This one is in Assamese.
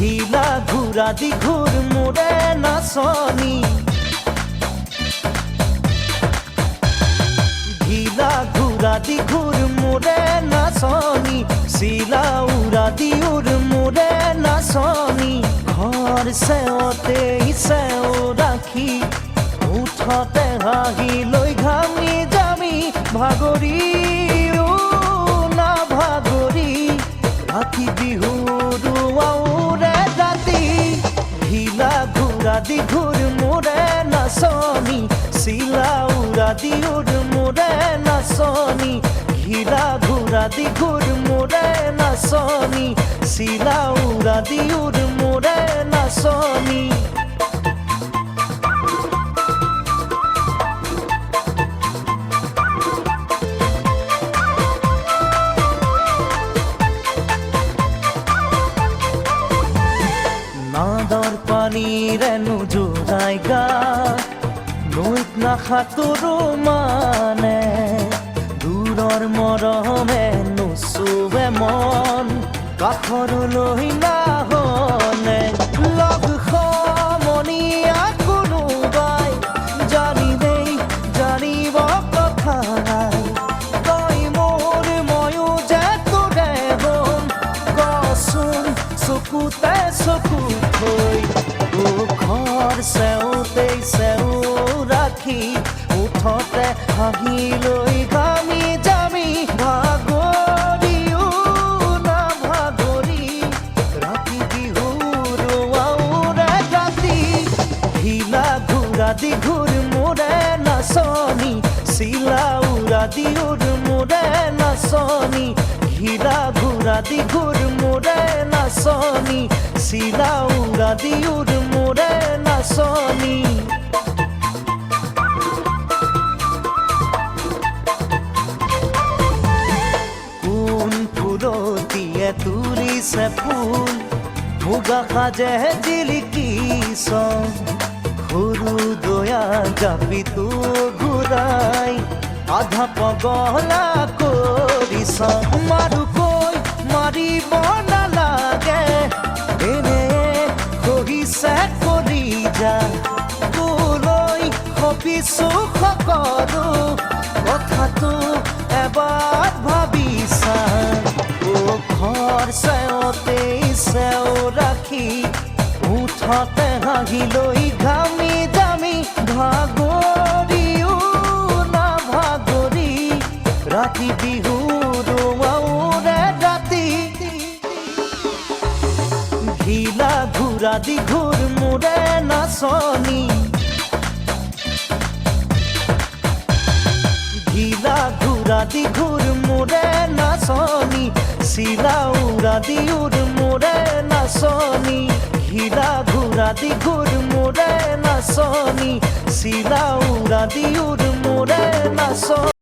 ঢিলা ঘূৰা দি ঘূৰ মোৰে নাচনী ঢিলা ঘূৰা দি ঘূৰ মোৰে নাচনী চিলা উৰা দি উৰ মোৰে নাচনী ঘৰ চেৱতে চেও ৰাখি উঠতে হাঁহি লৈ ঘামি জামি ভাগৰি না ভাগৰি ৰাতি বিহুৰ আউৰে ৰাতি ঢিলা ঘূৰা দি ঘূৰ মোৰে নাচনী চিলা উৰা দি উৰ মোৰে নাচনী ঢিলা ঘূৰা দি ঘূৰ মোৰে নাচনী চিলা উৰা দি উৰ মোৰে নাচনী নাদৰ পানীৰে নোজোৰাই গা নৈত নাসাঁতোৰো মানে দূৰৰ মৰমে নোচোৱে মন কাষৰলৈ নাহনে লগ সমনীয়া কোনোবাই জানিলেই জানিব কথা নাই তই মোৰ ময়ো যে তোৰে হম কচোন চকুতে চকু থৈ ঘৰ চেওঁতে চেও ৰাখি উঠতে হাঁহি লৈ ঘামি জামি ভাগৰিও না ভাগৰি ৰাতি বিহুৰ আউৰে ৰাতি ঢিলা ঘূৰা দি ঘূৰ মোৰে নাচনী চিলা উৰা দি উৰ মোৰে নাচনী ঢিলা ঘূৰা দি ঘূৰ মোৰে নাচনী চিলা উৰা দি উৰ মোৰে নাচনী কোন ফুলটিয়ে তুলিছে ফুল মুগা সাজে জিলিকিছ সৰু দয়া জাপিটো ঘূৰাই আধা পগলা কৰিছ মাৰুকৈ মাৰিব নালাগে এনে কহিছে কৰি যা তোলৈ সপিছো সকলো কথাটো এবাৰ ভাবিছা ঘৰ চেওঁতে চেও ৰাখি উঠতে হাঁহি লৈ ঘামি জামি ভাগৰিও না ভাগৰি ৰাতি বিহুৰ আউৰে ৰাতি ঢিলা ঘূৰা দি ঘূৰ মোৰে নাচনী ঢিলা ঘূৰা দি ঘূৰ মোৰে নাচনী চিলা উৰা দি উৰ মোৰে নাচনী ঢিলা ঘূৰা দি ঘূৰ মোৰে নাচনী চিলা উৰা দি উৰ মোৰে নাচনী